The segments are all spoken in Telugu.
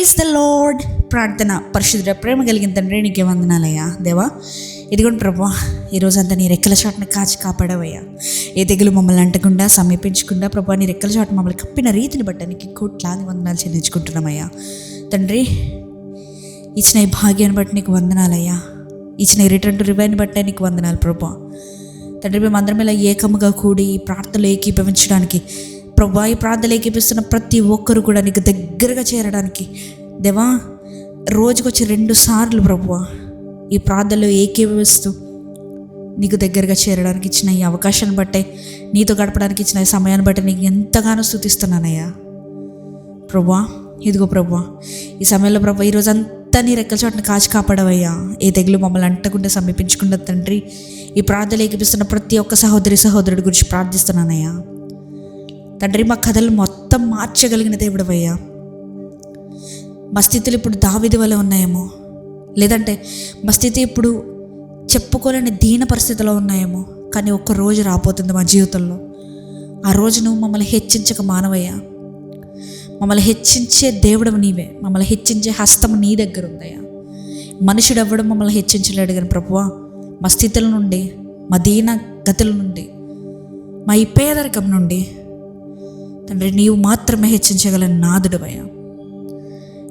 Praise the lord. ప్రార్థన. పరిశుద్ధ ప్రేమ కలిగిన తండ్రి నీకే వందనాలయ్యా. దేవా ఇదిగోండి ప్రభా, ఈరోజంతా నీ రెక్కల చాటును కాచి కాపాడవయ్యా. ఏ తెగులు మమ్మల్ని అంటకుండా సమీపించకుండా ప్రభా, నీ రెక్కల చాటు మమ్మల్ని కప్పిన రీతిని బట్టి నీకు కోట్లాది వందనాలు చెల్లించుకుంటున్నామయ్యా. తండ్రి ఇచ్చిన ఈ భాగ్యాన్ని బట్టి నీకు వందనాలయ్యా. ఇచ్చిన ఈ రిటర్న్ టు రివైన్ బట్టే నీకు వందనాలు ప్రభా. తండ్రి మేమందరం ఇలా ఏకముగా కూడి ఈ ప్రార్థనలు ఏకీభవించడానికి ప్రభా, ఈ ప్రార్థనలు ఏకీపిస్తున్న ప్రతి ఒక్కరు కూడా నీకు దగ్గరగా చేరడానికి దేవా, రోజుకొచ్చి 2 సార్లు ప్రభువా ఈ ప్రార్థనలో ఏకీభవిస్తూ నీకు దగ్గరగా చేరడానికి ఇచ్చిన ఈ అవకాశాన్ని బట్టే, నీతో గడపడానికి ఇచ్చిన ఈ సమయాన్ని బట్టి నీకు ఎంతగానో స్తుతిస్తున్నానయ్యా ప్రభువా. ఇదిగో ప్రభువా, ఈ సమయంలో ప్రభా ఈరోజంతా నీ రెక్కల చోటును కాచి కాపాడవయ్యా. ఏ తెగులు మమ్మల్ని అంటకుండా సమీపించకుండా తండ్రి, ఈ ప్రార్థనలు ఏకీపిస్తున్న ప్రతి ఒక్క సహోదరుడి గురించి ప్రార్థిస్తున్నానయ్యా. తండ్రి మా కథలు మొత్తం మార్చగలిగిన దేవుడవయ్యా. మా స్థితులు ఇప్పుడు దావీదు వలె ఉన్నాయేమో, లేదంటే మా స్థితి ఇప్పుడు చెప్పుకోలేని దీన పరిస్థితిలో ఉన్నాయేమో, కానీ ఒక్క రోజు రాబోతుంది మా జీవితంలో. ఆ రోజు నువ్వు మమ్మల్ని హెచ్చించక మానవయ్యా. మమ్మల్ని హెచ్చించే దేవుడవు నీవే. మమ్మల్ని హెచ్చించే హస్తము నీ దగ్గర ఉందయ్యా. మనుషుడు ఎవ్వడం మమ్మల్ని హెచ్చించలేడు, కానీ ప్రభువా మా స్థితుల నుండి, మా దీన గతుల నుండి, మా ఈ పేదరికం నుండి తండ్రి నీవు మాత్రమే హెచ్చించగల నాదుడవయ్యా.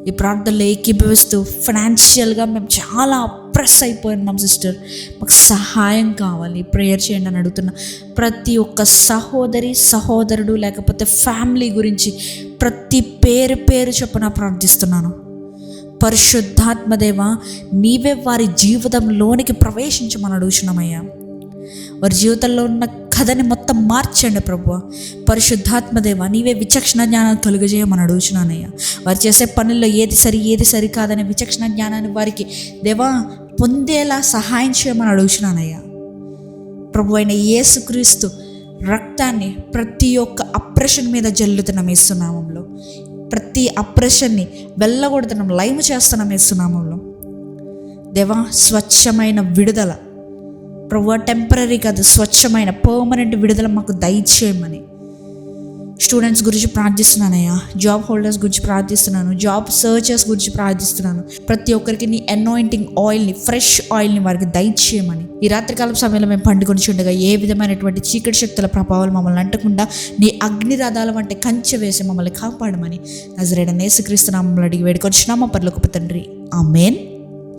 ఈ ప్రార్థనలో ఏకీభవిస్తూ ఫైనాన్షియల్గా మేము చాలా అప్రెస్ అయిపోయినాం సిస్టర్, మాకు సహాయం కావాలి, ప్రేయర్ చేయండి అని అడుగుతున్న ప్రతి ఒక్క సహోదరుడు లేకపోతే ఫ్యామిలీ గురించి ప్రతి పేరు చొప్పున ప్రార్థిస్తున్నాను. పరిశుద్ధాత్మదేవ నీవే వారి జీవితంలోనికి ప్రవేశించమని అడుగుతున్నామయ్యా. వారి జీవితంలో ఉన్న కథని మొత్తం మార్చండి ప్రభువా. పరిశుద్ధాత్మదేవ నీవే విచక్షణ జ్ఞానాన్ని కలుగజేయమని అడుగుతున్నానయ్యా. వారు చేసే పనుల్లో ఏది సరి కాదనే విచక్షణ జ్ఞానాన్ని వారికి దేవా పొందేలా సహాయం చేయమని అడుగుతున్నానయ్యా. ప్రభు అయిన యేసుక్రీస్తు రక్తాన్ని ప్రతి ఒక్క అప్రెషన్ మీద జల్లుతున్నాం యేసునామంలో. ప్రతి అప్రెషన్ని వెళ్ళగొడుతున్నాం, లైవ్ చేస్తున్నాం యేసునామంలో. దేవా స్వచ్ఛమైన విడుదల ప్రభువా, టెంపరీ కాదు, స్వచ్ఛమైన పర్మనెంట్ విడుదల మాకు దయచేయమని స్టూడెంట్స్ గురించి ప్రార్థిస్తున్నానయ్యా. జాబ్ హోల్డర్స్ గురించి ప్రార్థిస్తున్నాను. జాబ్ సర్చర్స్ గురించి ప్రార్థిస్తున్నాను. ప్రతి ఒక్కరికి నీ అనాయింటింగ్ ఆయిల్ని, ఫ్రెష్ ఆయిల్ని వారికి దయచేయమని ఈ రాత్రికాలం సమయంలో మేము పండుకొని చూడగా ఏ విధమైనటువంటి చీకటి శక్తుల ప్రభావాలు మమ్మల్ని అంటకుండా నీ అగ్నిరాధాల వంటి కంచె వేసి మమ్మల్ని కాపాడమని నజరేయుడైన యేసుక్రీస్తు నామములో అడిగి వేడుకొంచున్నాము పరలోకపు తండ్రి. ఆమేన్.